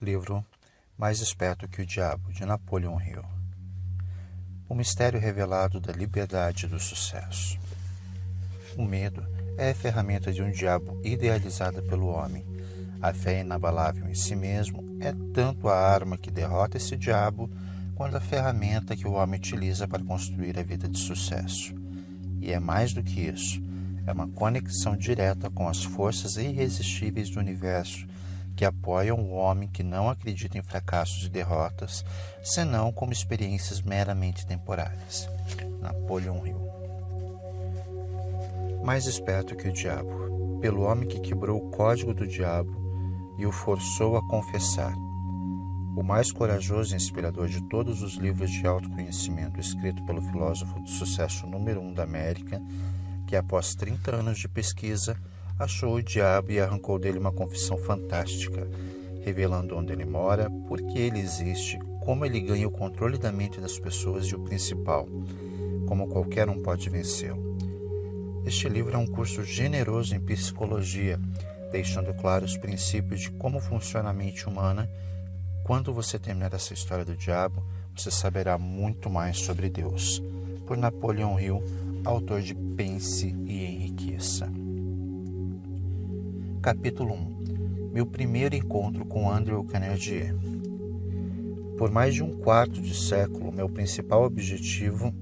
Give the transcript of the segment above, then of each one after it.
Livro Mais Esperto que o Diabo, de Napoleon Hill. O mistério revelado da liberdade e do sucesso. O medo é a ferramenta de um diabo idealizada pelo homem. A fé inabalável em si mesmo é tanto a arma que derrota esse diabo, quanto a ferramenta que o homem utiliza para construir a vida de sucesso. E é mais do que isso, é uma conexão direta com as forças irresistíveis do universo, que apoiam o homem que não acredita em fracassos e derrotas, senão como experiências meramente temporárias. Napoleon Hill. Mais esperto que o diabo, pelo homem que quebrou o código do diabo e o forçou a confessar. O mais corajoso e inspirador de todos os livros de autoconhecimento escrito pelo filósofo de sucesso número 1 da América, que após 30 anos de pesquisa, achou o diabo e arrancou dele uma confissão fantástica, revelando onde ele mora, por que ele existe, como ele ganha o controle da mente das pessoas e o principal, como qualquer um pode vencê-lo. Este livro é um curso generoso em psicologia, deixando claro os princípios de como funciona a mente humana. Quando você terminar essa história do diabo, você saberá muito mais sobre Deus. Por Napoleon Hill, autor de Pense e Enriqueça. Capítulo 1. Meu primeiro encontro com Andrew Carnegie. Por mais de um quarto de século, meu principal objetivo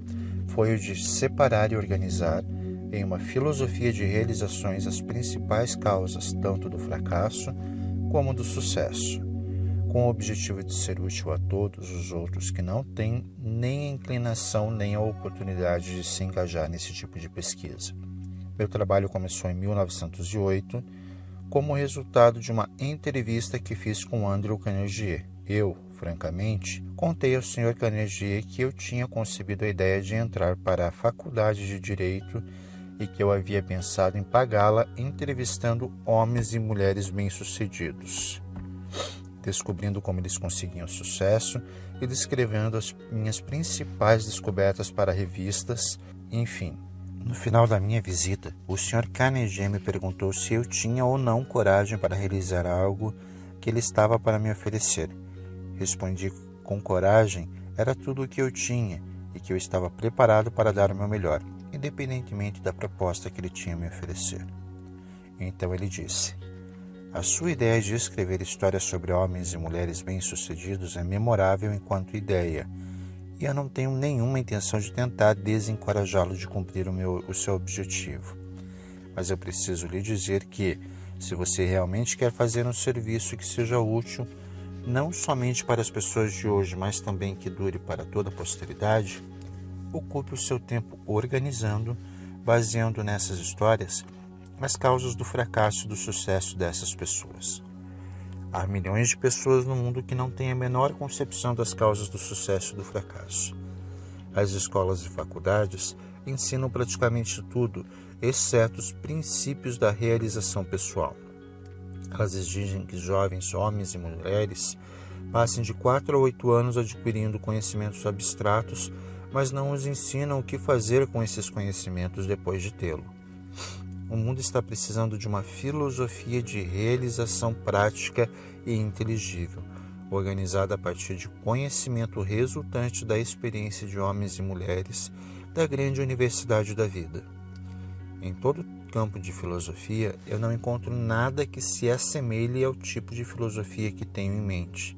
foi o de separar e organizar, em uma filosofia de realizações, as principais causas tanto do fracasso como do sucesso, com o objetivo de ser útil a todos os outros que não têm nem a inclinação nem a oportunidade de se engajar nesse tipo de pesquisa. Meu trabalho começou em 1908, como resultado de uma entrevista que fiz com Andrew Carnegie. Eu, francamente, contei ao Sr. Carnegie que eu tinha concebido a ideia de entrar para a faculdade de Direito e que eu havia pensado em pagá-la entrevistando homens e mulheres bem-sucedidos, descobrindo como eles conseguiam sucesso e descrevendo as minhas principais descobertas para revistas, enfim. No final da minha visita, o Sr. Carnegie me perguntou se eu tinha ou não coragem para realizar algo que ele estava para me oferecer. Respondi com coragem era tudo o que eu tinha e que eu estava preparado para dar o meu melhor, independentemente da proposta que ele tinha a me oferecer. Então ele disse: a sua ideia de escrever histórias sobre homens e mulheres bem-sucedidos é memorável enquanto ideia, e eu não tenho nenhuma intenção de tentar desencorajá-lo de cumprir o seu objetivo. Mas eu preciso lhe dizer que, se você realmente quer fazer um serviço que seja útil, não somente para as pessoas de hoje, mas também que dure para toda a posteridade, ocupe o seu tempo organizando, baseando nessas histórias, as causas do fracasso e do sucesso dessas pessoas. Há milhões de pessoas no mundo que não têm a menor concepção das causas do sucesso e do fracasso. As escolas e faculdades ensinam praticamente tudo, exceto os princípios da realização pessoal. Elas exigem que jovens homens e mulheres passem de 4 a 8 anos adquirindo conhecimentos abstratos, mas não os ensinam o que fazer com esses conhecimentos depois de tê-lo. O mundo está precisando de uma filosofia de realização prática e inteligível, organizada a partir de conhecimento resultante da experiência de homens e mulheres da grande universidade da vida. Em todo campo de filosofia, eu não encontro nada que se assemelhe ao tipo de filosofia que tenho em mente.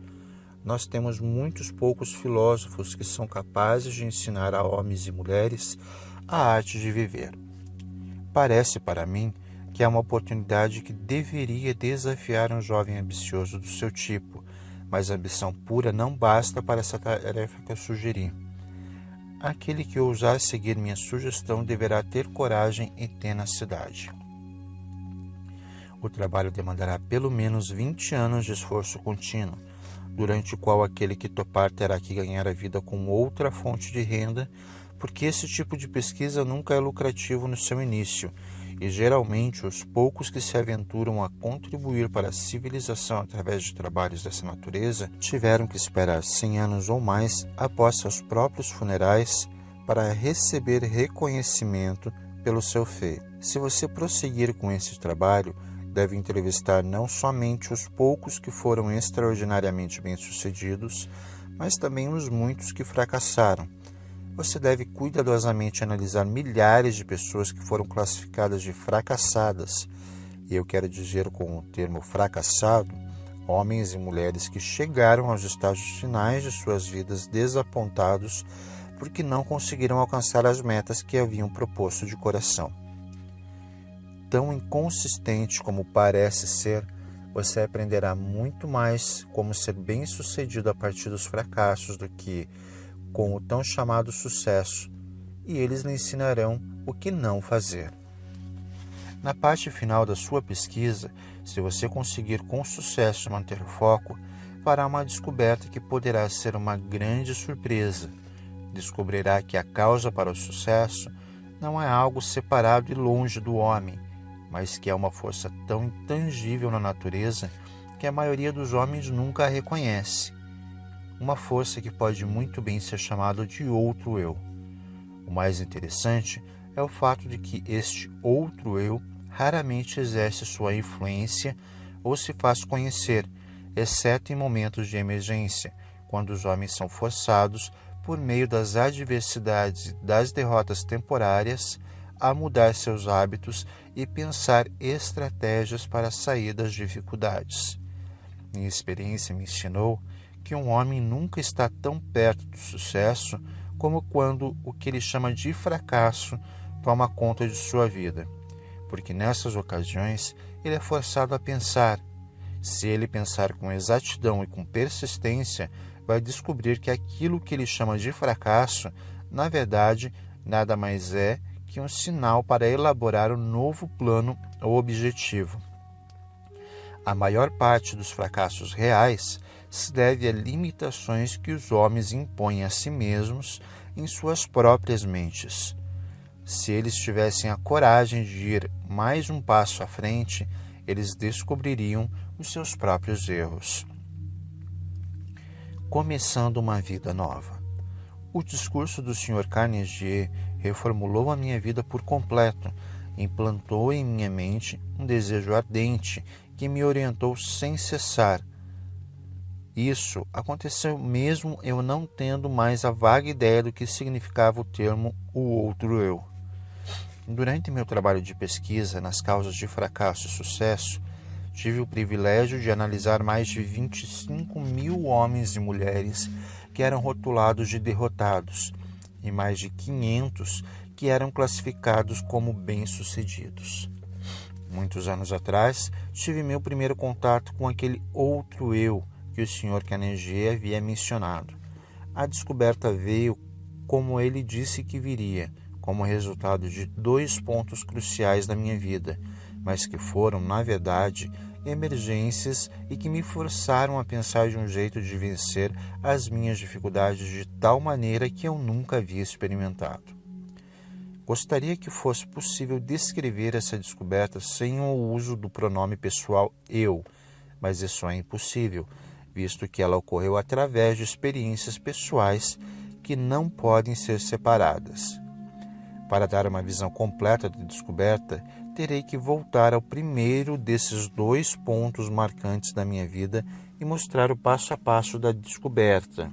Nós temos muitos poucos filósofos que são capazes de ensinar a homens e mulheres a arte de viver. Parece para mim que é uma oportunidade que deveria desafiar um jovem ambicioso do seu tipo, mas a ambição pura não basta para essa tarefa que eu sugeri. Aquele que ousar seguir minha sugestão deverá ter coragem e tenacidade. O trabalho demandará pelo menos 20 anos de esforço contínuo, durante o qual aquele que topar terá que ganhar a vida com outra fonte de renda, porque esse tipo de pesquisa nunca é lucrativo no seu início, e geralmente os poucos que se aventuram a contribuir para a civilização através de trabalhos dessa natureza tiveram que esperar 100 anos ou mais após seus próprios funerais para receber reconhecimento pelo seu feito. Se você prosseguir com esse trabalho, deve entrevistar não somente os poucos que foram extraordinariamente bem-sucedidos, mas também os muitos que fracassaram. Você deve cuidadosamente analisar milhares de pessoas que foram classificadas de fracassadas, e eu quero dizer com o termo fracassado, homens e mulheres que chegaram aos estágios finais de suas vidas desapontados porque não conseguiram alcançar as metas que haviam proposto de coração. Tão inconsistente como parece ser, você aprenderá muito mais como ser bem-sucedido a partir dos fracassos do que com o tão chamado sucesso, e eles lhe ensinarão o que não fazer. Na parte final da sua pesquisa, se você conseguir com sucesso manter o foco, fará uma descoberta que poderá ser uma grande surpresa. Descobrirá que a causa para o sucesso não é algo separado e longe do homem, mas que é uma força tão intangível na natureza que a maioria dos homens nunca a reconhece. Uma força que pode muito bem ser chamada de outro eu. O mais interessante é o fato de que este outro eu raramente exerce sua influência ou se faz conhecer, exceto em momentos de emergência, quando os homens são forçados, por meio das adversidades e das derrotas temporárias, a mudar seus hábitos e pensar estratégias para sair das dificuldades. Minha experiência me ensinou que um homem nunca está tão perto do sucesso como quando o que ele chama de fracasso toma conta de sua vida, porque nessas ocasiões ele é forçado a pensar. Se ele pensar com exatidão e com persistência, vai descobrir que aquilo que ele chama de fracasso, na verdade, nada mais é que um sinal para elaborar um novo plano ou objetivo. A maior parte dos fracassos reais se deve a limitações que os homens impõem a si mesmos em suas próprias mentes. Se eles tivessem a coragem de ir mais um passo à frente, eles descobririam os seus próprios erros. Começando uma vida nova. O discurso do Sr. Carnegie reformulou a minha vida por completo, implantou em minha mente um desejo ardente que me orientou sem cessar. Isso aconteceu mesmo eu não tendo mais a vaga ideia do que significava o termo o outro eu. Durante meu trabalho de pesquisa nas causas de fracasso e sucesso, tive o privilégio de analisar mais de 25 mil homens e mulheres que eram rotulados de derrotados e mais de 500 que eram classificados como bem-sucedidos. Muitos anos atrás, tive meu primeiro contato com aquele outro eu que o Sr. Carnegie havia mencionado. A descoberta veio, como ele disse que viria, como resultado de 2 pontos cruciais da minha vida, mas que foram, na verdade, emergências e que me forçaram a pensar de um jeito de vencer as minhas dificuldades de tal maneira que eu nunca havia experimentado. Gostaria que fosse possível descrever essa descoberta sem o uso do pronome pessoal eu, mas isso é impossível, visto que ela ocorreu através de experiências pessoais que não podem ser separadas. Para dar uma visão completa da descoberta, terei que voltar ao primeiro desses 2 pontos marcantes da minha vida e mostrar o passo a passo da descoberta.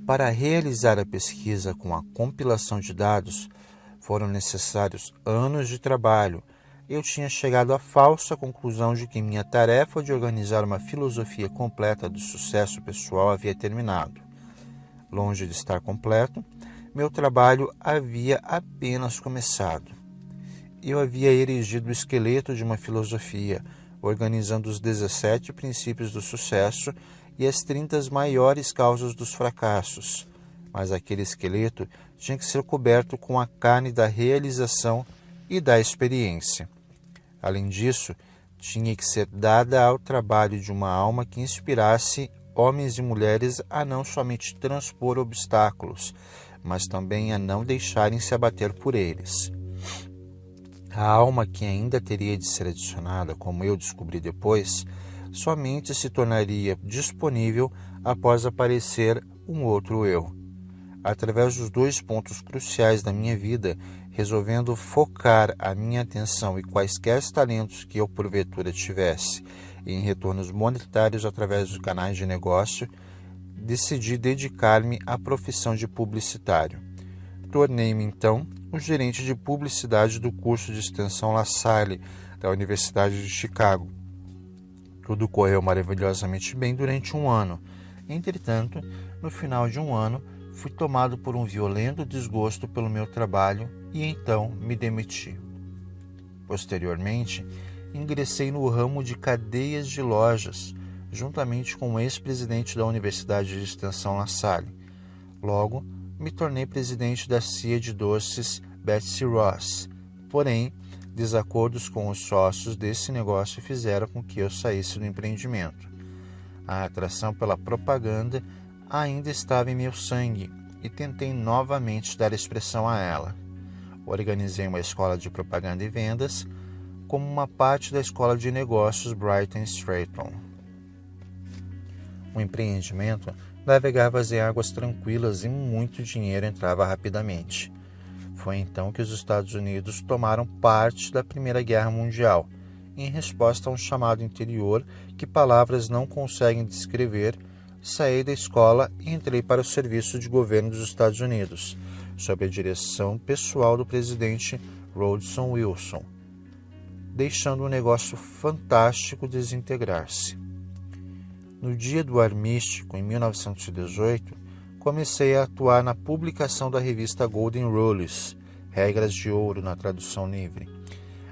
Para realizar a pesquisa com a compilação de dados, foram necessários anos de trabalho. Eu tinha chegado à falsa conclusão de que minha tarefa de organizar uma filosofia completa do sucesso pessoal havia terminado. Longe de estar completo, meu trabalho havia apenas começado. Eu havia erigido o esqueleto de uma filosofia, organizando os 17 princípios do sucesso e as 30 maiores causas dos fracassos, mas aquele esqueleto tinha que ser coberto com a carne da realização e da experiência. Além disso, tinha que ser dada ao trabalho de uma alma que inspirasse homens e mulheres a não somente transpor obstáculos, mas também a não deixarem se abater por eles. A alma que ainda teria de ser adicionada, como eu descobri depois, somente se tornaria disponível após aparecer um outro eu. Através dos 2 pontos cruciais da minha vida, resolvendo focar a minha atenção e quaisquer talentos que eu porventura tivesse em retornos monetários através dos canais de negócio, decidi dedicar-me à profissão de publicitário. Tornei-me, então, o gerente de publicidade do curso de extensão La Salle, da Universidade de Chicago. Tudo correu maravilhosamente bem durante um ano. Entretanto, no final de um ano, fui tomado por um violento desgosto pelo meu trabalho e então me demiti. Posteriormente, ingressei no ramo de cadeias de lojas, juntamente com o ex-presidente da Universidade de Extensão La Salle. Logo, me tornei presidente da CIA de doces Betsy Ross. Porém, desacordos com os sócios desse negócio fizeram com que eu saísse do empreendimento. A atração pela propaganda ainda estava em meu sangue e tentei novamente dar expressão a ela. Organizei uma escola de propaganda e vendas como uma parte da escola de negócios Brighton Stratton. O empreendimento navegava em águas tranquilas e muito dinheiro entrava rapidamente. Foi então que os Estados Unidos tomaram parte da Primeira Guerra Mundial, em resposta a um chamado interior que palavras não conseguem descrever. Saí da escola e entrei para o serviço de governo dos Estados Unidos, sob a direção pessoal do presidente Woodrow Wilson, deixando um negócio fantástico desintegrar-se. No dia do armístico, em 1918, comecei a atuar na publicação da revista Golden Rules, Regras de Ouro na tradução livre.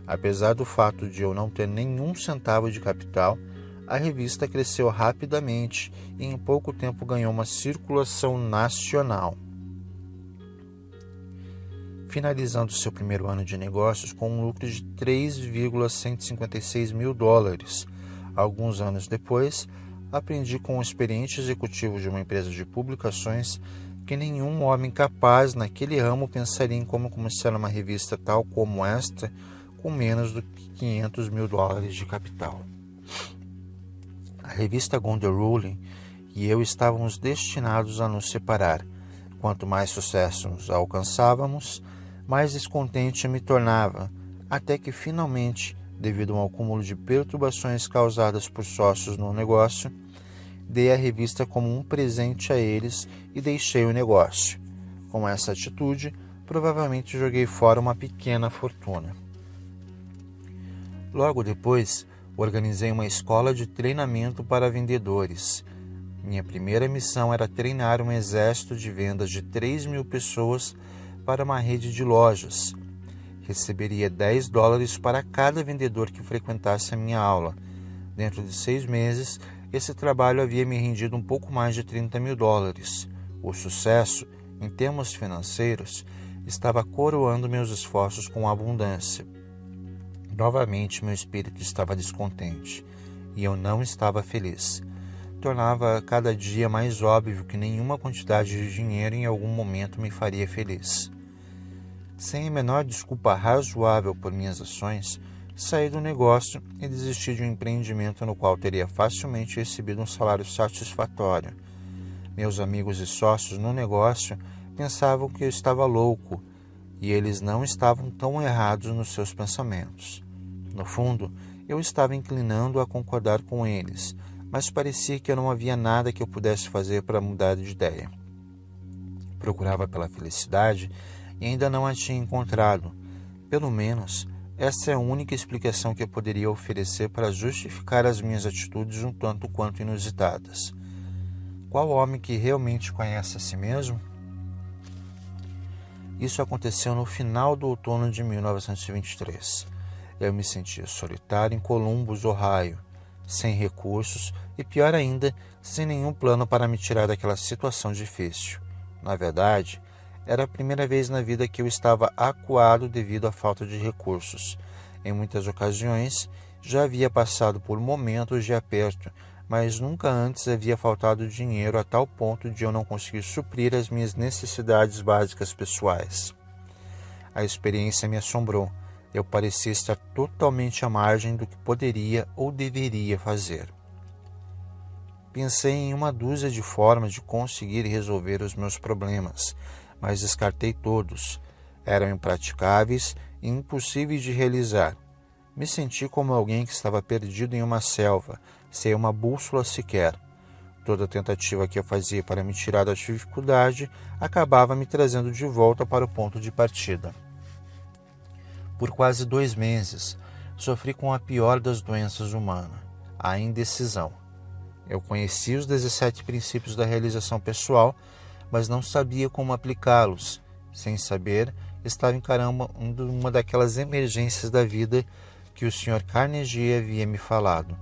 Apesar do fato de eu não ter nenhum centavo de capital, a revista cresceu rapidamente e em pouco tempo ganhou uma circulação nacional. Finalizando seu primeiro ano de negócios com um lucro de $3,156 mil. Alguns anos depois, aprendi com um experiente executivo de uma empresa de publicações que nenhum homem capaz naquele ramo pensaria em como começar uma revista tal como esta com menos do que $500 mil de capital. A revista Golden Rule e eu estávamos destinados a nos separar. Quanto mais sucesso nos alcançávamos, mais descontente me tornava, até que finalmente, devido a um acúmulo de perturbações causadas por sócios no negócio, dei a revista como um presente a eles e deixei o negócio. Com essa atitude, provavelmente joguei fora uma pequena fortuna. Logo depois, organizei uma escola de treinamento para vendedores. Minha primeira missão era treinar um exército de vendas de 3.000 pessoas para uma rede de lojas. Receberia $10 para cada vendedor que frequentasse a minha aula. Dentro de 6 meses, esse trabalho havia me rendido um pouco mais de $30 mil. O sucesso, em termos financeiros, estava coroando meus esforços com abundância. Novamente, meu espírito estava descontente e eu não estava feliz. Tornava cada dia mais óbvio que nenhuma quantidade de dinheiro em algum momento me faria feliz. Sem a menor desculpa razoável por minhas ações, saí do negócio e desisti de um empreendimento no qual teria facilmente recebido um salário satisfatório. Meus amigos e sócios no negócio pensavam que eu estava louco, e eles não estavam tão errados nos seus pensamentos. No fundo, eu estava inclinando a concordar com eles, mas parecia que não havia nada que eu pudesse fazer para mudar de ideia. Procurava pela felicidade e ainda não a tinha encontrado. Pelo menos, essa é a única explicação que eu poderia oferecer para justificar as minhas atitudes um tanto quanto inusitadas. Qual homem que realmente conhece a si mesmo? Isso aconteceu no final do outono de 1923. Eu me sentia solitário em Columbus, Ohio, sem recursos e, pior ainda, sem nenhum plano para me tirar daquela situação difícil. Na verdade, era a primeira vez na vida que eu estava acuado devido à falta de recursos. Em muitas ocasiões, já havia passado por momentos de aperto, mas nunca antes havia faltado dinheiro a tal ponto de eu não conseguir suprir as minhas necessidades básicas pessoais. A experiência me assombrou. Eu parecia estar totalmente à margem do que poderia ou deveria fazer. Pensei em uma dúzia de formas de conseguir resolver os meus problemas, mas descartei todos. Eram impraticáveis e impossíveis de realizar. Me senti como alguém que estava perdido em uma selva, sem uma bússola sequer. Toda tentativa que eu fazia para me tirar da dificuldade acabava me trazendo de volta para o ponto de partida. Por quase 2 meses, sofri com a pior das doenças humanas, a indecisão. Eu conhecia os 17 princípios da realização pessoal, mas não sabia como aplicá-los. Sem saber, estava encarando uma daquelas emergências da vida que o Sr. Carnegie havia me falado.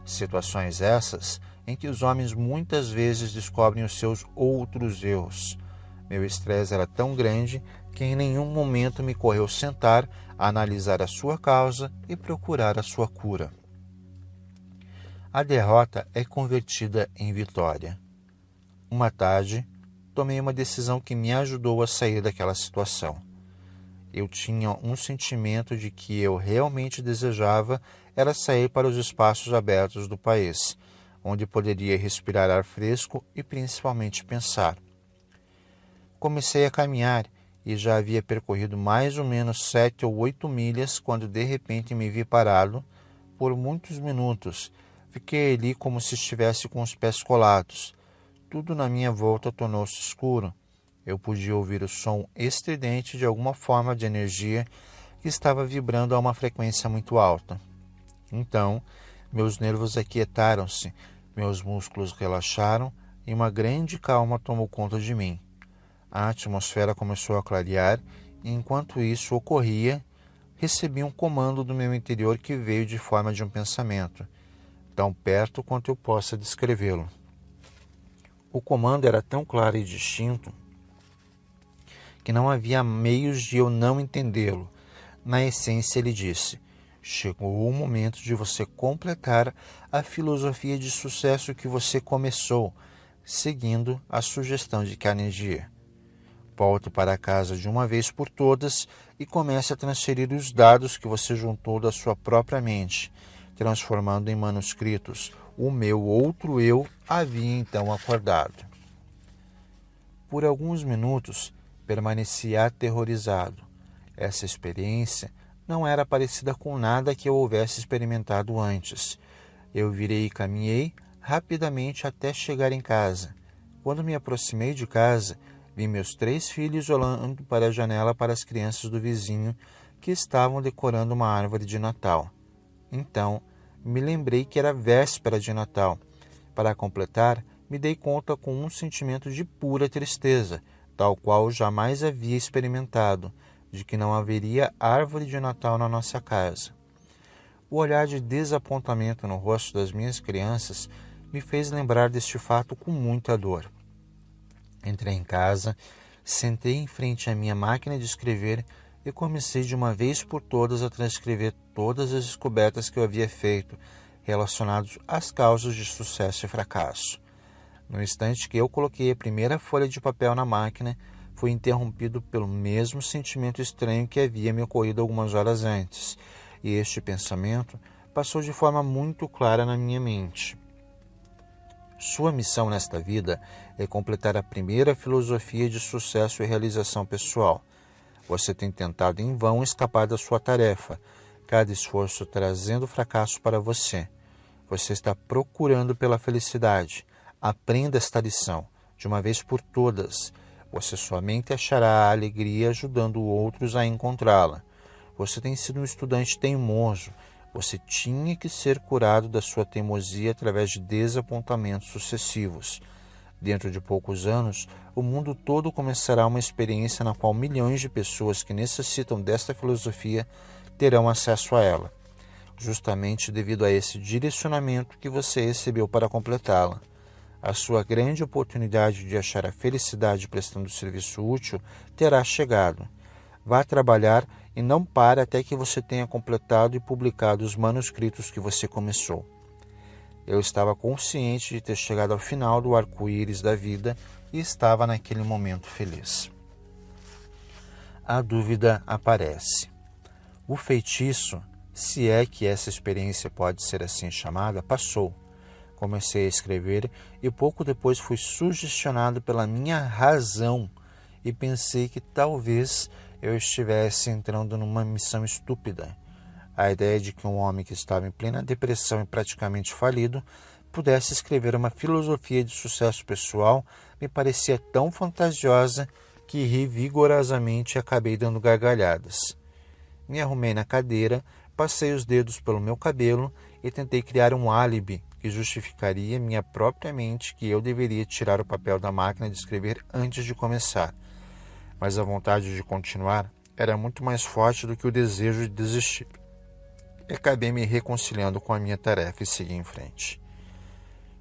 Situações essas em que os homens muitas vezes descobrem os seus outros erros. Meu estresse era tão grande que em nenhum momento me correu sentar, analisar a sua causa e procurar a sua cura. A derrota é convertida em vitória. Uma tarde, tomei uma decisão que me ajudou a sair daquela situação. Eu tinha um sentimento de que eu realmente desejava era sair para os espaços abertos do país, onde poderia respirar ar fresco e principalmente pensar. Comecei a caminhar e já havia percorrido mais ou menos 7 ou 8 milhas quando de repente me vi parado por muitos minutos. Fiquei ali como se estivesse com os pés colados. Tudo na minha volta tornou-se escuro. Eu podia ouvir o som estridente de alguma forma de energia que estava vibrando a uma frequência muito alta. Então, meus nervos aquietaram-se, meus músculos relaxaram e uma grande calma tomou conta de mim. A atmosfera começou a clarear e, enquanto isso ocorria, recebi um comando do meu interior que veio de forma de um pensamento, tão perto quanto eu possa descrevê-lo. O comando era tão claro e distinto que não havia meios de eu não entendê-lo. Na essência, ele disse: chegou o momento de você completar a filosofia de sucesso que você começou, seguindo a sugestão de Carnegie. Volte para casa de uma vez por todas e comece a transferir os dados que você juntou da sua própria mente, transformando em manuscritos. O meu outro eu havia então acordado. Por alguns minutos, permaneci aterrorizado. Essa experiência não era parecida com nada que eu houvesse experimentado antes. Eu virei e caminhei rapidamente até chegar em casa. Quando me aproximei de casa, vi meus 3 filhos olhando para a janela para as crianças do vizinho que estavam decorando uma árvore de Natal. Então, me lembrei que era véspera de Natal. Para completar, me dei conta com um sentimento de pura tristeza, tal qual jamais havia experimentado, de que não haveria árvore de Natal na nossa casa. O olhar de desapontamento no rosto das minhas crianças me fez lembrar deste fato com muita dor. Entrei em casa, sentei em frente à minha máquina de escrever e comecei de uma vez por todas a transcrever todas as descobertas que eu havia feito relacionadas às causas de sucesso e fracasso. No instante que eu coloquei a primeira folha de papel na máquina, fui interrompido pelo mesmo sentimento estranho que havia me ocorrido algumas horas antes, e este pensamento passou de forma muito clara na minha mente. Sua missão nesta vida é completar a primeira filosofia de sucesso e realização pessoal. Você tem tentado em vão escapar da sua tarefa, cada esforço trazendo fracasso para você. Você está procurando pela felicidade. Aprenda esta lição, de uma vez por todas. Você somente achará a alegria ajudando outros a encontrá-la. Você tem sido um estudante teimoso. Você tinha que ser curado da sua teimosia através de desapontamentos sucessivos. Dentro de poucos anos, o mundo todo começará uma experiência na qual milhões de pessoas que necessitam desta filosofia terão acesso a ela, justamente devido a esse direcionamento que você recebeu para completá-la. A sua grande oportunidade de achar a felicidade prestando serviço útil terá chegado. Vá trabalhar e não pare até que você tenha completado e publicado os manuscritos que você começou. Eu estava consciente de ter chegado ao final do arco-íris da vida e estava naquele momento feliz. A dúvida aparece. O feitiço, se é que essa experiência pode ser assim chamada, passou. Comecei a escrever e pouco depois fui sugestionado pela minha razão e pensei que talvez eu estivesse entrando numa missão estúpida. A ideia de que um homem que estava em plena depressão e praticamente falido pudesse escrever uma filosofia de sucesso pessoal me parecia tão fantasiosa que ri vigorosamente e acabei dando gargalhadas. Me arrumei na cadeira, passei os dedos pelo meu cabelo e tentei criar um álibi que justificaria minha própria mente que eu deveria tirar o papel da máquina de escrever antes de começar. Mas a vontade de continuar era muito mais forte do que o desejo de desistir. E acabei me reconciliando com a minha tarefa e segui em frente.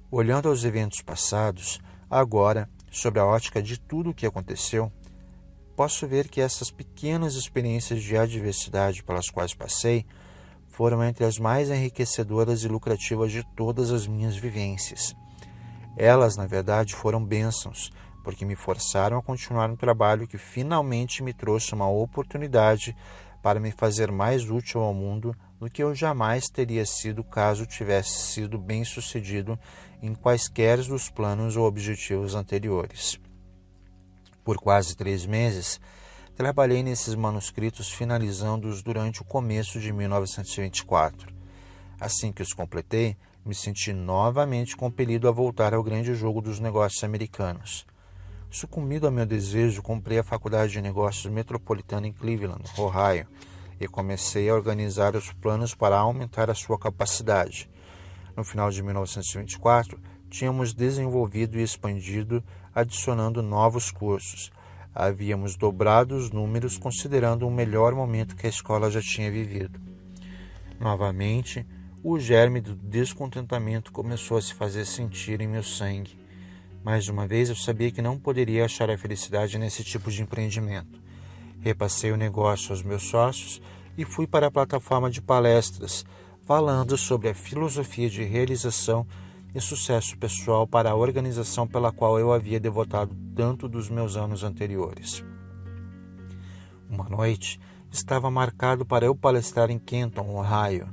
Olhando aos eventos passados, agora, sob a ótica de tudo o que aconteceu, posso ver que essas pequenas experiências de adversidade pelas quais passei foram entre as mais enriquecedoras e lucrativas de todas as minhas vivências. Elas, na verdade, foram bênçãos, porque me forçaram a continuar um trabalho que finalmente me trouxe uma oportunidade para me fazer mais útil ao mundo do que eu jamais teria sido caso tivesse sido bem-sucedido em quaisquer dos planos ou objetivos anteriores. Por quase 3 meses, trabalhei nesses manuscritos finalizando-os durante o começo de 1924. Assim que os completei, me senti novamente compelido a voltar ao grande jogo dos negócios americanos. Sucumbido ao meu desejo, comprei a Faculdade de Negócios Metropolitana em Cleveland, Ohio, e comecei a organizar os planos para aumentar a sua capacidade. No final de 1924, tínhamos desenvolvido e expandido, adicionando novos cursos. Havíamos dobrado os números, considerando o melhor momento que a escola já tinha vivido. Novamente, o germe do descontentamento começou a se fazer sentir em meu sangue. Mais uma vez, eu sabia que não poderia achar a felicidade nesse tipo de empreendimento. Repassei o negócio aos meus sócios e fui para a plataforma de palestras, falando sobre a filosofia de realização e sucesso pessoal para a organização pela qual eu havia devotado tanto dos meus anos anteriores. Uma noite estava marcado para eu palestrar em Kenton, Ohio.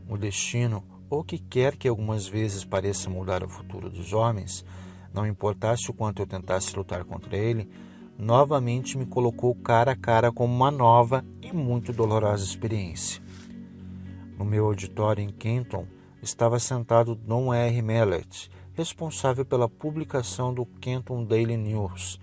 O destino, ou que quer que algumas vezes pareça mudar o futuro dos homens, não importasse o quanto eu tentasse lutar contra ele, novamente me colocou cara a cara com uma nova e muito dolorosa experiência. No meu auditório em Kenton estava sentado Don R. Mellett, responsável pela publicação do Kenton Daily News.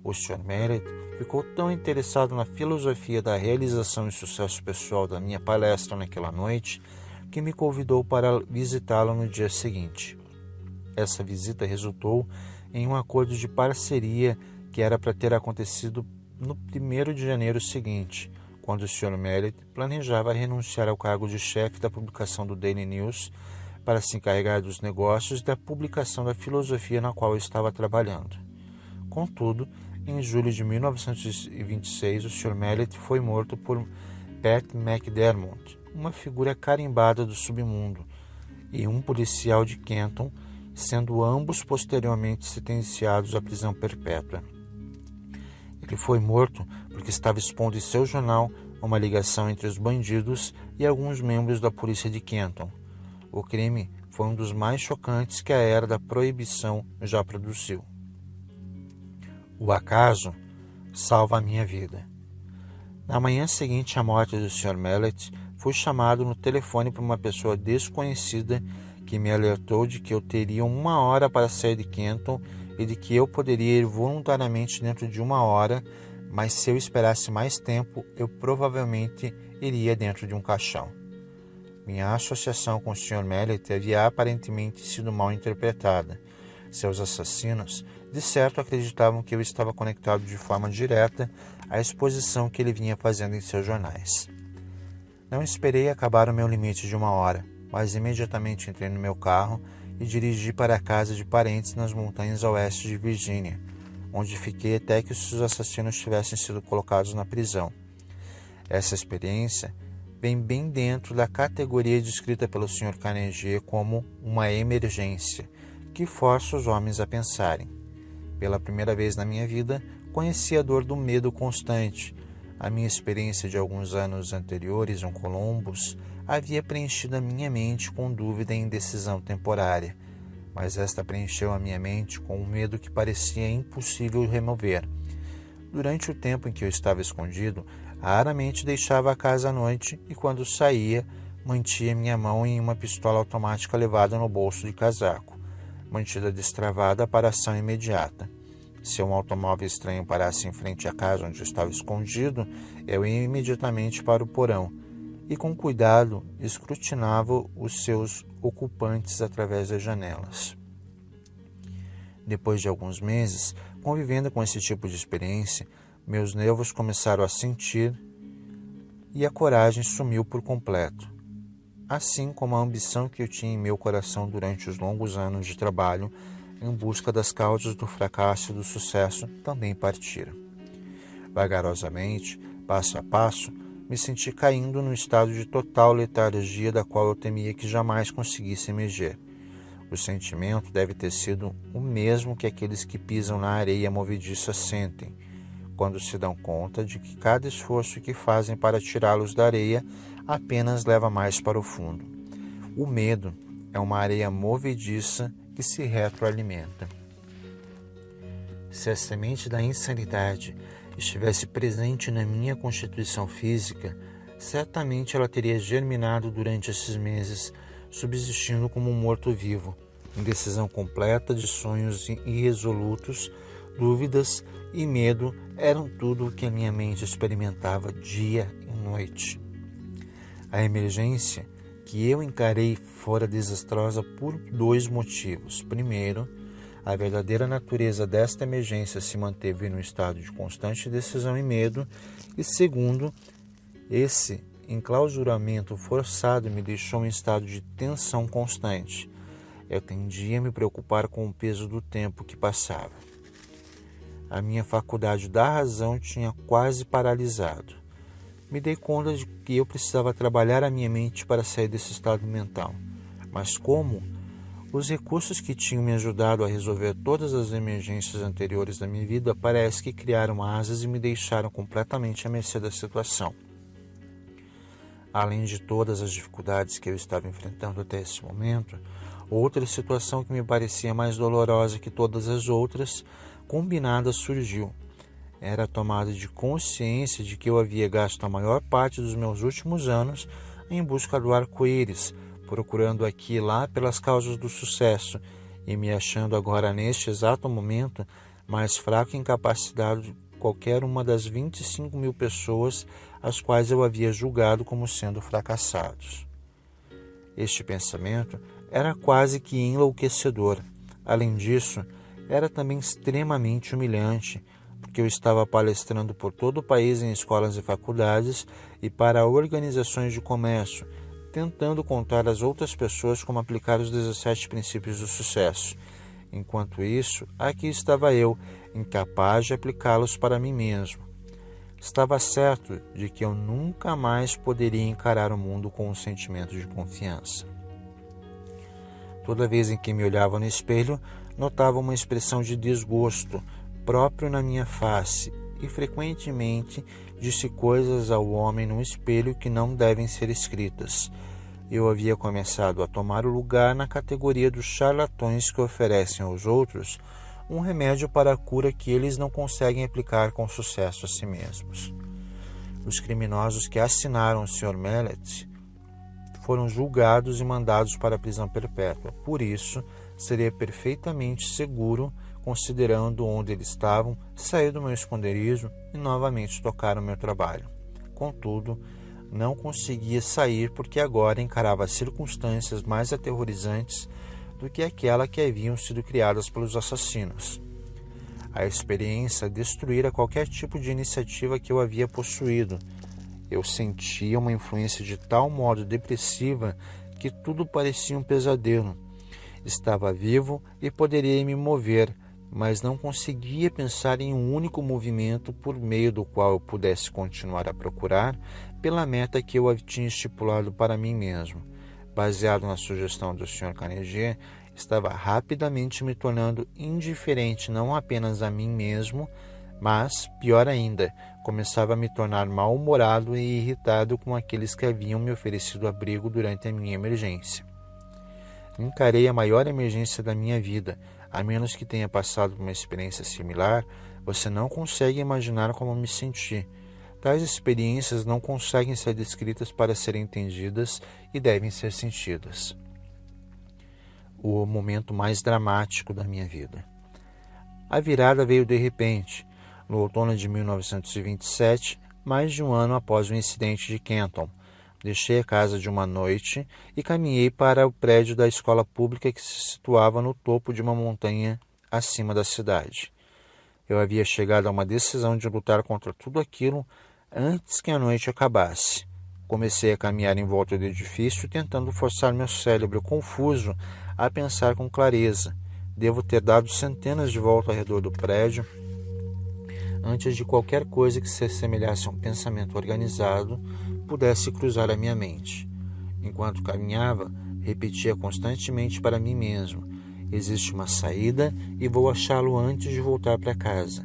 O Sr. Mellett ficou tão interessado na filosofia da realização e sucesso pessoal da minha palestra naquela noite que me convidou para visitá-lo no dia seguinte. Essa visita resultou em um acordo de parceria que era para ter acontecido no 1º de janeiro seguinte, quando o Sr. Mellett planejava renunciar ao cargo de chefe da publicação do Daily News para se encarregar dos negócios e da publicação da filosofia na qual eu estava trabalhando. Contudo, em julho de 1926, o Sr. Mellett foi morto por Pat McDermott, uma figura carimbada do submundo, e um policial de Kenton, sendo ambos posteriormente sentenciados à prisão perpétua. Ele foi morto porque estava expondo em seu jornal uma ligação entre os bandidos e alguns membros da polícia de Kenton. O crime foi um dos mais chocantes que a era da proibição já produziu. O acaso salva a minha vida. Na manhã seguinte à morte do Sr. Mellett, fui chamado no telefone por uma pessoa desconhecida que me alertou de que eu teria 1 hora para sair de Kenton e de que eu poderia ir voluntariamente dentro de 1 hora, mas se eu esperasse mais tempo, eu provavelmente iria dentro de um caixão. Minha associação com o Sr. Mellett havia aparentemente sido mal interpretada. Seus assassinos, de certo, acreditavam que eu estava conectado de forma direta à exposição que ele vinha fazendo em seus jornais. Não esperei acabar o meu limite de 1 hora, mas imediatamente entrei no meu carro e dirigi para a casa de parentes nas montanhas a oeste de Virgínia, onde fiquei até que os assassinos tivessem sido colocados na prisão. Essa experiência vem bem dentro da categoria descrita pelo Sr. Carnegie como uma emergência, que força os homens a pensarem. Pela primeira vez na minha vida, conheci a dor do medo constante. A minha experiência de alguns anos anteriores em Columbus havia preenchido a minha mente com dúvida e indecisão temporária, mas esta preencheu a minha mente com um medo que parecia impossível remover. Durante o tempo em que eu estava escondido, Raramente deixava a casa à noite e, quando saía, mantinha minha mão em uma pistola automática levada no bolso de casaco, mantida destravada para ação imediata. Se um automóvel estranho parasse em frente à casa onde eu estava escondido, eu ia imediatamente para o porão e, com cuidado, escrutinava os seus ocupantes através das janelas. Depois de alguns meses, convivendo com esse tipo de experiência, meus nervos começaram a sentir e a coragem sumiu por completo, assim como a ambição que eu tinha em meu coração durante os longos anos de trabalho em busca das causas do fracasso e do sucesso também partira. Vagarosamente, passo a passo, me senti caindo num estado de total letargia da qual eu temia que jamais conseguisse emerger. O sentimento deve ter sido o mesmo que aqueles que pisam na areia movediça sentem, quando se dão conta de que cada esforço que fazem para tirá-los da areia apenas leva mais para o fundo. O medo é uma areia movediça que se retroalimenta. Se a semente da insanidade estivesse presente na minha constituição física, certamente ela teria germinado durante esses meses, subsistindo como um morto-vivo, indecisão completa de sonhos irresolutos, dúvidas e medo eram tudo o que a minha mente experimentava dia e noite. A emergência que eu encarei fora desastrosa por 2 motivos. Primeiro, a verdadeira natureza desta emergência se manteve num estado de constante decisão e medo. E segundo, esse enclausuramento forçado me deixou em estado de tensão constante. Eu tendia a me preocupar com o peso do tempo que passava. A minha faculdade da razão tinha quase paralisado. Me dei conta de que eu precisava trabalhar a minha mente para sair desse estado mental. Mas como? Os recursos que tinham me ajudado a resolver todas as emergências anteriores da minha vida parece que criaram asas e me deixaram completamente à mercê da situação. Além de todas as dificuldades que eu estava enfrentando até esse momento, outra situação que me parecia mais dolorosa que todas as outras, combinada, surgiu. Era a tomada de consciência de que eu havia gasto a maior parte dos meus últimos anos em busca do arco-íris, procurando aqui e lá pelas causas do sucesso, e me achando agora neste exato momento mais fraco e incapacitado de qualquer uma das 25.000 pessoas as quais eu havia julgado como sendo fracassados. Este pensamento era quase que enlouquecedor. Além disso, era também extremamente humilhante, porque eu estava palestrando por todo o país em escolas e faculdades e para organizações de comércio, tentando contar às outras pessoas como aplicar os 17 princípios do sucesso. Enquanto isso, aqui estava eu, incapaz de aplicá-los para mim mesmo. Estava certo de que eu nunca mais poderia encarar o mundo com um sentimento de confiança. Toda vez em que me olhava no espelho, notava uma expressão de desgosto próprio na minha face e frequentemente disse coisas ao homem no espelho que não devem ser escritas. Eu havia começado a tomar o lugar na categoria dos charlatões que oferecem aos outros um remédio para a cura que eles não conseguem aplicar com sucesso a si mesmos. Os criminosos que assinaram o Sr. Mallet foram julgados e mandados para a prisão perpétua. Por isso, seria perfeitamente seguro, considerando onde eles estavam, sair do meu esconderijo e novamente tocar o meu trabalho. Contudo, não conseguia sair porque agora encarava circunstâncias mais aterrorizantes do que aquela que haviam sido criadas pelos assassinos. A experiência destruíra qualquer tipo de iniciativa que eu havia possuído. Eu sentia uma influência de tal modo depressiva que tudo parecia um pesadelo. Estava vivo e poderia me mover, mas não conseguia pensar em um único movimento por meio do qual eu pudesse continuar a procurar pela meta que eu tinha estipulado para mim mesmo. Baseado na sugestão do Sr. Carnegie, estava rapidamente me tornando indiferente não apenas a mim mesmo, mas, pior ainda, começava a me tornar mal-humorado e irritado com aqueles que haviam me oferecido abrigo durante a minha emergência. Encarei a maior emergência da minha vida. A menos que tenha passado por uma experiência similar, você não consegue imaginar como me senti. Tais experiências não conseguem ser descritas para serem entendidas e devem ser sentidas. O momento mais dramático da minha vida. A virada veio de repente, no outono de 1927, mais de um ano após o incidente de Kenton. Deixei a casa de uma noite e caminhei para o prédio da escola pública que se situava no topo de uma montanha acima da cidade. Eu havia chegado a uma decisão de lutar contra tudo aquilo antes que a noite acabasse. Comecei a caminhar em volta do edifício, tentando forçar meu cérebro confuso a pensar com clareza. Devo ter dado centenas de voltas ao redor do prédio antes de qualquer coisa que se assemelhasse a um pensamento organizado pudesse cruzar a minha mente. Enquanto caminhava, repetia constantemente para mim mesmo: existe uma saída e vou achá-lo antes de voltar para casa.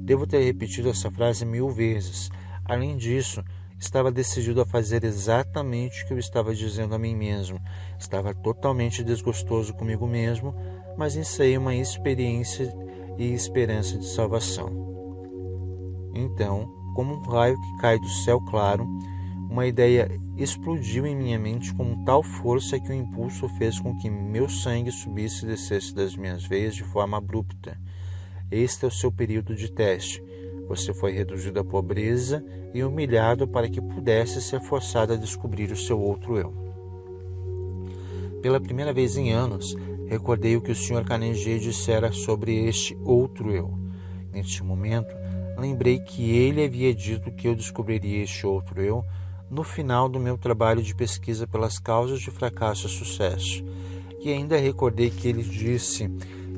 Devo ter repetido essa frase 1000 vezes. Além disso, estava decidido a fazer exatamente o que eu estava dizendo a mim mesmo. Estava totalmente desgostoso comigo mesmo, mas ensaiei uma experiência e esperança de salvação. Então, como um raio que cai do céu claro, uma ideia explodiu em minha mente com tal força que o impulso fez com que meu sangue subisse e descesse das minhas veias de forma abrupta. Este é o seu período de teste. Você foi reduzido à pobreza e humilhado para que pudesse ser forçado a descobrir o seu outro eu. Pela primeira vez em anos, recordei o que o Sr. Carnegie dissera sobre este outro eu. Neste momento, lembrei que ele havia dito que eu descobriria este outro eu no final do meu trabalho de pesquisa pelas causas de fracasso e sucesso. E ainda recordei que ele disse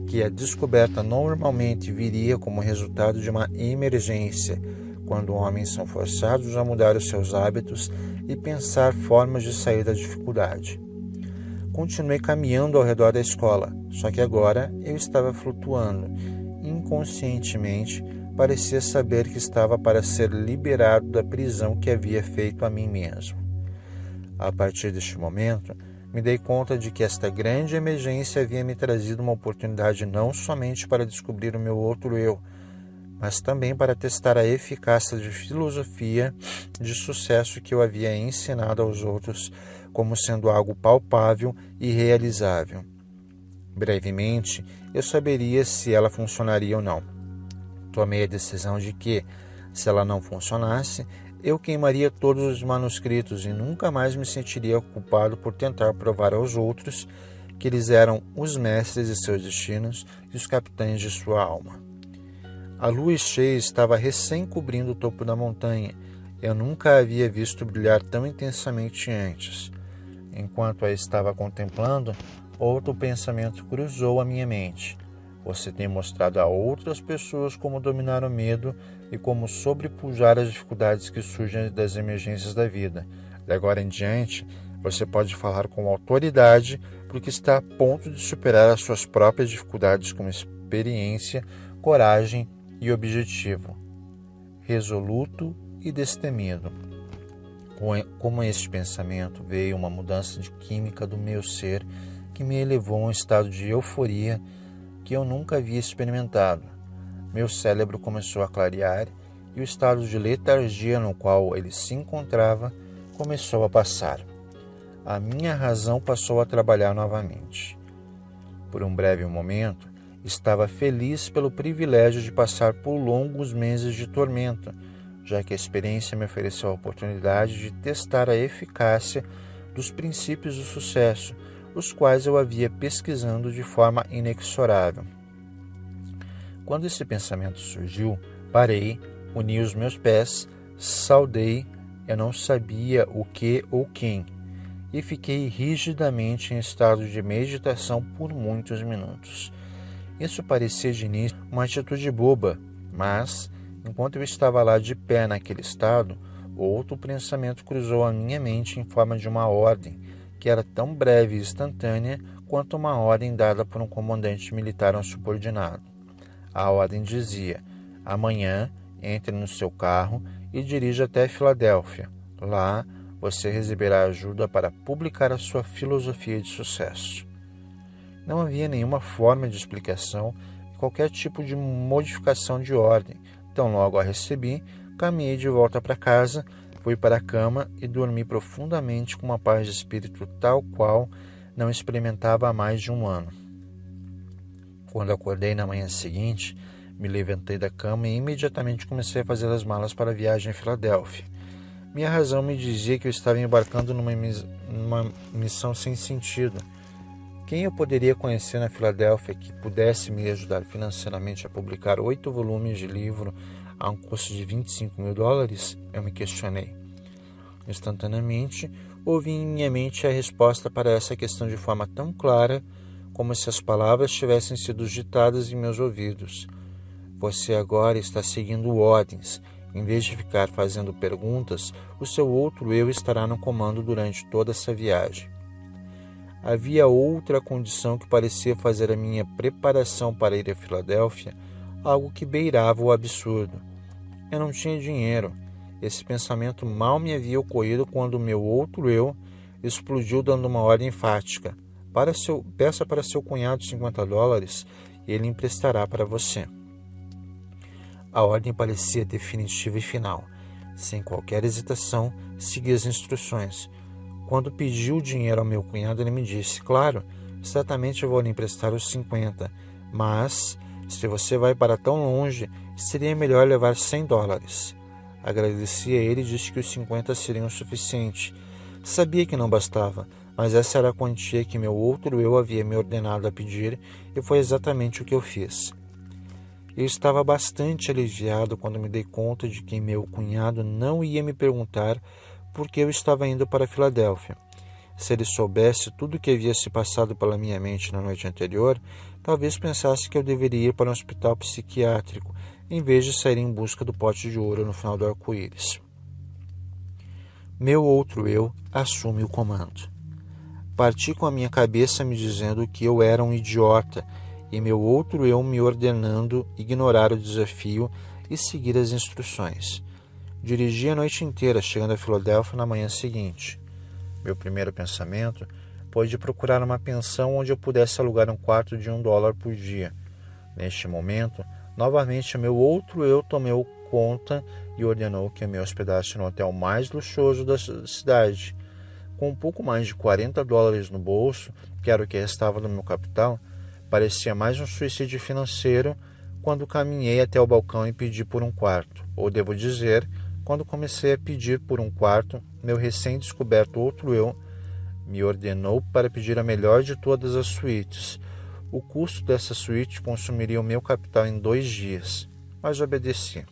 que a descoberta normalmente viria como resultado de uma emergência, quando homens são forçados a mudar os seus hábitos e pensar formas de sair da dificuldade. Continuei caminhando ao redor da escola, só que agora eu estava flutuando. Inconscientemente, parecia saber que estava para ser liberado da prisão que havia feito a mim mesmo. A partir deste momento, me dei conta de que esta grande emergência havia me trazido uma oportunidade não somente para descobrir o meu outro eu, mas também para testar a eficácia de filosofia de sucesso que eu havia ensinado aos outros como sendo algo palpável e realizável. Brevemente, eu saberia se ela funcionaria ou não. Tomei a decisão de que, se ela não funcionasse, eu queimaria todos os manuscritos e nunca mais me sentiria culpado por tentar provar aos outros que eles eram os mestres de seus destinos e os capitães de sua alma. A lua cheia estava recém cobrindo o topo da montanha. Eu nunca a havia visto brilhar tão intensamente antes. Enquanto a estava contemplando, outro pensamento cruzou a minha mente. Você tem mostrado a outras pessoas como dominar o medo e como sobrepujar as dificuldades que surgem das emergências da vida. De agora em diante, você pode falar com autoridade porque está a ponto de superar as suas próprias dificuldades com experiência, coragem e objetivo. Resoluto e destemido. Como este pensamento veio uma mudança de química do meu ser que me elevou a um estado de euforia que eu nunca havia experimentado. Meu cérebro começou a clarear e o estado de letargia no qual ele se encontrava começou a passar. A minha razão passou a trabalhar novamente. Por um breve momento, estava feliz pelo privilégio de passar por longos meses de tormento, já que a experiência me ofereceu a oportunidade de testar a eficácia dos princípios do sucesso, os quais eu havia pesquisando de forma inexorável. Quando esse pensamento surgiu, parei, uni os meus pés, saudei, eu não sabia o que ou quem, e fiquei rigidamente em estado de meditação por muitos minutos. Isso parecia de início uma atitude boba, mas, enquanto eu estava lá de pé naquele estado, outro pensamento cruzou a minha mente em forma de uma ordem, que era tão breve e instantânea quanto uma ordem dada por um comandante militar a um subordinado. A ordem dizia: amanhã entre no seu carro e dirija até Filadélfia. Lá você receberá ajuda para publicar a sua filosofia de sucesso. Não havia nenhuma forma de explicação, qualquer tipo de modificação de ordem. Tão logo a recebi, caminhei de volta para casa, fui para a cama e dormi profundamente com uma paz de espírito tal qual não experimentava há mais de um ano. Quando acordei na manhã seguinte, me levantei da cama e imediatamente comecei a fazer as malas para a viagem a Filadélfia. Minha razão me dizia que eu estava embarcando numa missão sem sentido. Quem eu poderia conhecer na Filadélfia que pudesse me ajudar financeiramente a publicar 8 volumes de livro a um custo de $25.000? Eu me questionei. Instantaneamente, ouvi em minha mente a resposta para essa questão de forma tão clara como se as palavras tivessem sido ditadas em meus ouvidos. Você agora está seguindo ordens. Em vez de ficar fazendo perguntas, o seu outro eu estará no comando durante toda essa viagem. Havia outra condição que parecia fazer a minha preparação para ir a Filadélfia algo que beirava o absurdo. Eu não tinha dinheiro. Esse pensamento mal me havia ocorrido quando o meu outro eu explodiu dando uma ordem enfática. Peça para seu cunhado $50 e ele emprestará para você. A ordem parecia definitiva e final. Sem qualquer hesitação, segui as instruções. Quando pedi o dinheiro ao meu cunhado, ele me disse: claro, certamente eu vou lhe emprestar os 50, mas, se você vai para tão longe, seria melhor levar $100. Agradeci a ele e disse que os 50 seriam suficientes. Sabia que não bastava, mas essa era a quantia que meu outro eu havia me ordenado a pedir e foi exatamente o que eu fiz. Eu estava bastante aliviado quando me dei conta de que meu cunhado não ia me perguntar por que eu estava indo para Filadélfia. Se ele soubesse tudo o que havia se passado pela minha mente na noite anterior, talvez pensasse que eu deveria ir para um hospital psiquiátrico, em vez de sair em busca do pote de ouro no final do arco-íris. Meu outro eu assume o comando. Parti com a minha cabeça me dizendo que eu era um idiota e meu outro eu me ordenando ignorar o desafio e seguir as instruções. Dirigi a noite inteira, chegando a Filadélfia na manhã seguinte. Meu primeiro pensamento foi de procurar uma pensão onde eu pudesse alugar um quarto de $1 por dia. Neste momento, novamente meu outro eu tomou conta e ordenou que eu me hospedasse no hotel mais luxuoso da cidade. Com um pouco mais de $40 no bolso, que era o que restava do meu capital, parecia mais um suicídio financeiro quando caminhei até o balcão e pedi por um quarto. Ou devo dizer, quando comecei a pedir por um quarto, meu recém-descoberto outro eu me ordenou para pedir a melhor de todas as suítes. O custo dessa suíte consumiria o meu capital em 2 dias, mas obedeci.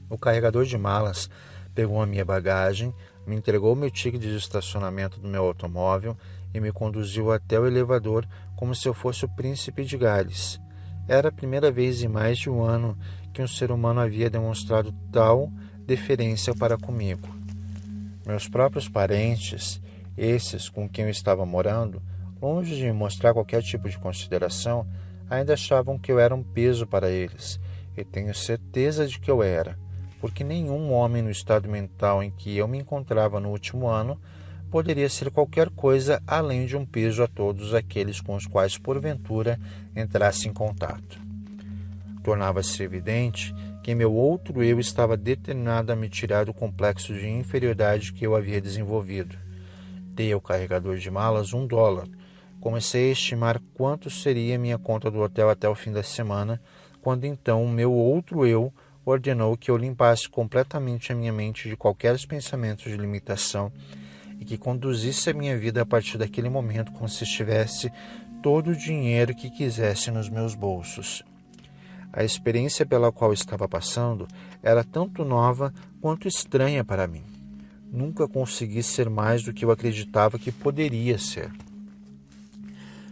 O carregador de malas pegou a minha bagagem, me entregou meu ticket de estacionamento do meu automóvel e me conduziu até o elevador como se eu fosse o príncipe de Gales. Era a primeira vez em mais de um ano que um ser humano havia demonstrado tal deferência para comigo. Meus próprios parentes, esses com quem eu estava morando, longe de me mostrar qualquer tipo de consideração, ainda achavam que eu era um peso para eles, e tenho certeza de que eu era, porque nenhum homem no estado mental em que eu me encontrava no último ano poderia ser qualquer coisa além de um peso a todos aqueles com os quais porventura entrasse em contato. Tornava-se evidente que meu outro eu estava determinado a me tirar do complexo de inferioridade que eu havia desenvolvido. Dei ao carregador de malas $1. Comecei a estimar quanto seria minha conta do hotel até o fim da semana, quando então o meu outro eu ordenou que eu limpasse completamente a minha mente de qualquer pensamento de limitação e que conduzisse a minha vida a partir daquele momento como se estivesse todo o dinheiro que quisesse nos meus bolsos. A experiência pela qual estava passando era tanto nova quanto estranha para mim. Nunca consegui ser mais do que eu acreditava que poderia ser.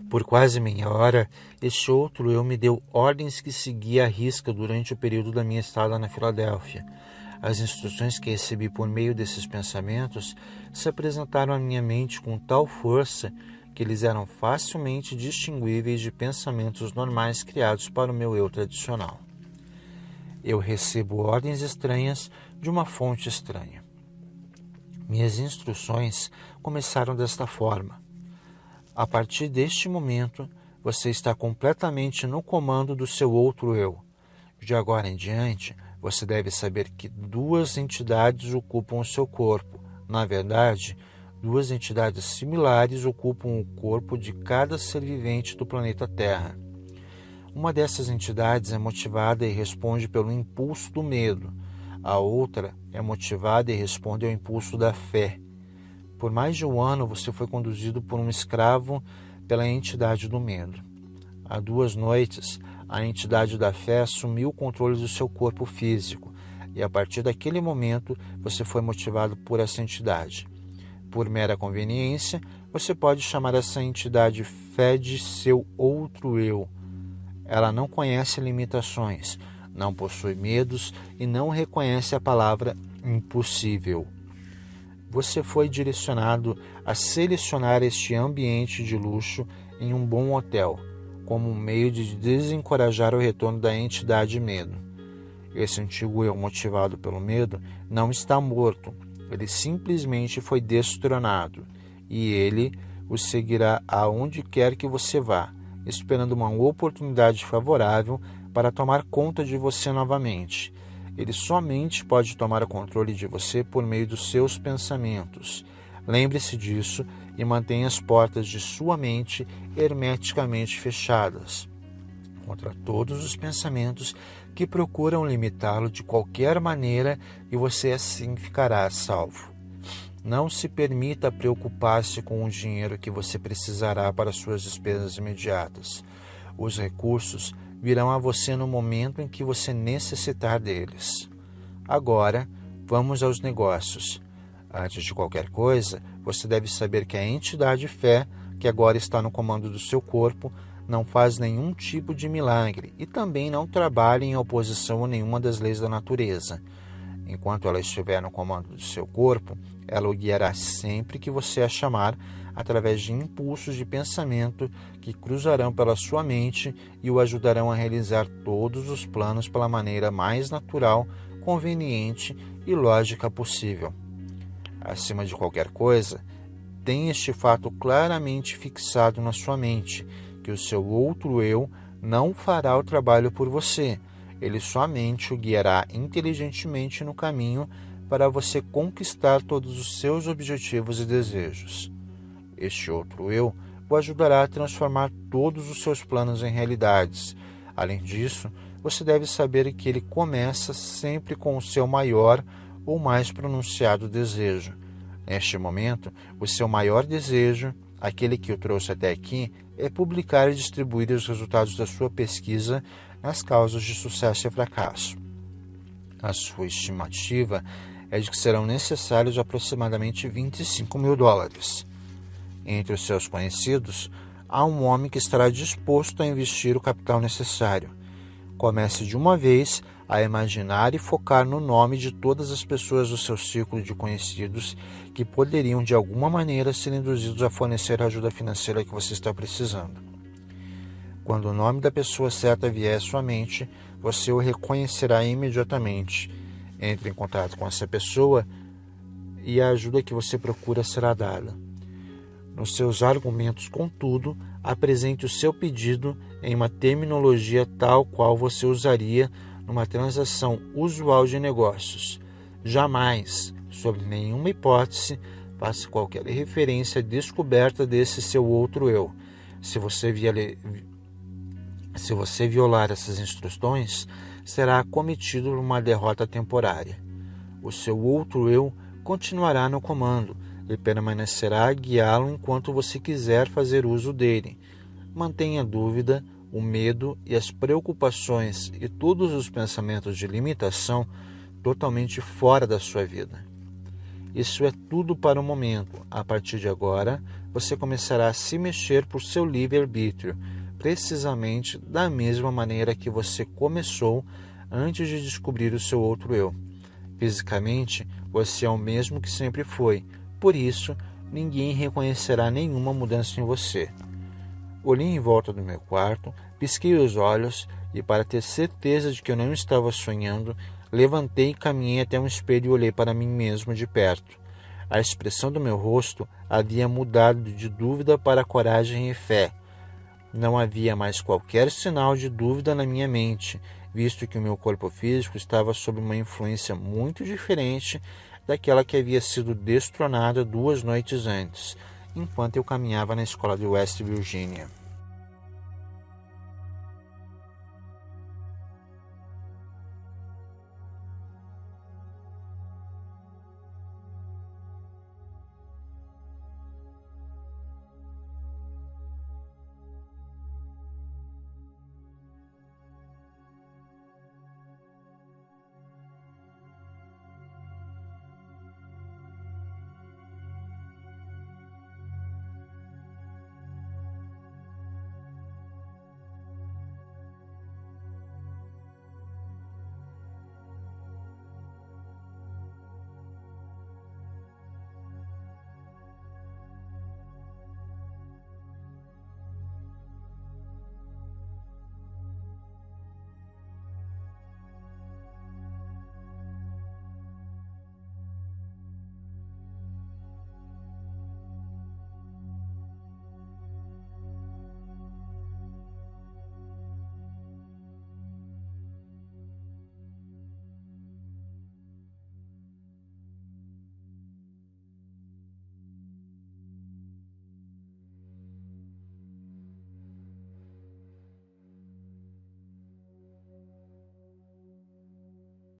Por quase meia hora, este outro eu me deu ordens que seguia à risca durante o período da minha estada na Filadélfia. As instruções que recebi por meio desses pensamentos se apresentaram à minha mente com tal força que eles eram facilmente distinguíveis de pensamentos normais criados para o meu eu tradicional. Eu recebo ordens estranhas de uma fonte estranha. Minhas instruções começaram desta forma: a partir deste momento, você está completamente no comando do seu outro eu. De agora em diante, Você deve saber que duas entidades ocupam o seu corpo. Na verdade, duas entidades similares ocupam o corpo de cada ser vivente do planeta Terra. Uma dessas entidades é motivada e responde pelo impulso do medo. A outra é motivada e responde ao impulso da fé. Por mais de um ano, você foi conduzido por um escravo pela entidade do medo. Há 2 noites, a entidade da fé assumiu o controle do seu corpo físico, e a partir daquele momento você foi motivado por essa entidade. Por mera conveniência, você pode chamar essa entidade fé de seu outro eu. Ela não conhece limitações, não possui medos e não reconhece a palavra impossível. Você foi direcionado a selecionar este ambiente de luxo em um bom hotel, como um meio de desencorajar o retorno da entidade medo. Esse antigo eu motivado pelo medo não está morto, ele simplesmente foi destronado, e ele o seguirá aonde quer que você vá, esperando uma oportunidade favorável para tomar conta de você novamente. Ele somente pode tomar o controle de você por meio dos seus pensamentos. Lembre-se disso e mantenha as portas de sua mente hermeticamente fechadas contra todos os pensamentos que procuram limitá-lo de qualquer maneira, e você assim ficará a salvo. Não se permita preocupar-se com o dinheiro que você precisará para suas despesas imediatas. Os recursos virão a você no momento em que você necessitar deles. Agora, vamos aos negócios. Antes de qualquer coisa, você deve saber que a entidade fé, que agora está no comando do seu corpo, não faz nenhum tipo de milagre e também não trabalha em oposição a nenhuma das leis da natureza. Enquanto ela estiver no comando do seu corpo, ela o guiará sempre que você a chamar, através de impulsos de pensamento que cruzarão pela sua mente e o ajudarão a realizar todos os planos pela maneira mais natural, conveniente e lógica possível. Acima de qualquer coisa, tenha este fato claramente fixado na sua mente, que o seu outro eu não fará o trabalho por você. Ele somente o guiará inteligentemente no caminho para você conquistar todos os seus objetivos e desejos. Este outro eu o ajudará a transformar todos os seus planos em realidades. Além disso, você deve saber que ele começa sempre com o seu maior ou mais pronunciado desejo. Neste momento, o seu maior desejo, aquele que o trouxe até aqui, é publicar e distribuir os resultados da sua pesquisa nas causas de sucesso e fracasso. A sua estimativa é de que serão necessários aproximadamente $25 mil. Entre os seus conhecidos, há um homem que estará disposto a investir o capital necessário. Comece de uma vez a imaginar e focar no nome de todas as pessoas do seu círculo de conhecidos que poderiam de alguma maneira ser induzidos a fornecer a ajuda financeira que você está precisando. Quando o nome da pessoa certa vier à sua mente, você o reconhecerá imediatamente. Entre em contato com essa pessoa e a ajuda que você procura será dada. Nos seus argumentos, contudo, apresente o seu pedido em uma terminologia tal qual você usaria numa transação usual de negócios. Jamais, sob nenhuma hipótese, faça qualquer referência à descoberta desse seu outro eu. Se você violar essas instruções, será acometido por uma derrota temporária. O seu outro eu continuará no comando e permanecerá a guiá-lo enquanto você quiser fazer uso dele. Mantenha a dúvida, o medo e as preocupações e todos os pensamentos de limitação totalmente fora da sua vida. Isso é tudo para o momento. A partir de agora, você começará a se mexer por seu livre-arbítrio, precisamente da mesma maneira que você começou antes de descobrir o seu outro eu. Fisicamente, você é o mesmo que sempre foi, por isso, ninguém reconhecerá nenhuma mudança em você. Olhei em volta do meu quarto, pisquei os olhos e, para ter certeza de que eu não estava sonhando, levantei e caminhei até um espelho e olhei para mim mesmo de perto. A expressão do meu rosto havia mudado de dúvida para coragem e fé. Não havia mais qualquer sinal de dúvida na minha mente, visto que o meu corpo físico estava sob uma influência muito diferente daquela que havia sido destronada 2 noites antes, enquanto eu caminhava na escola de West Virginia.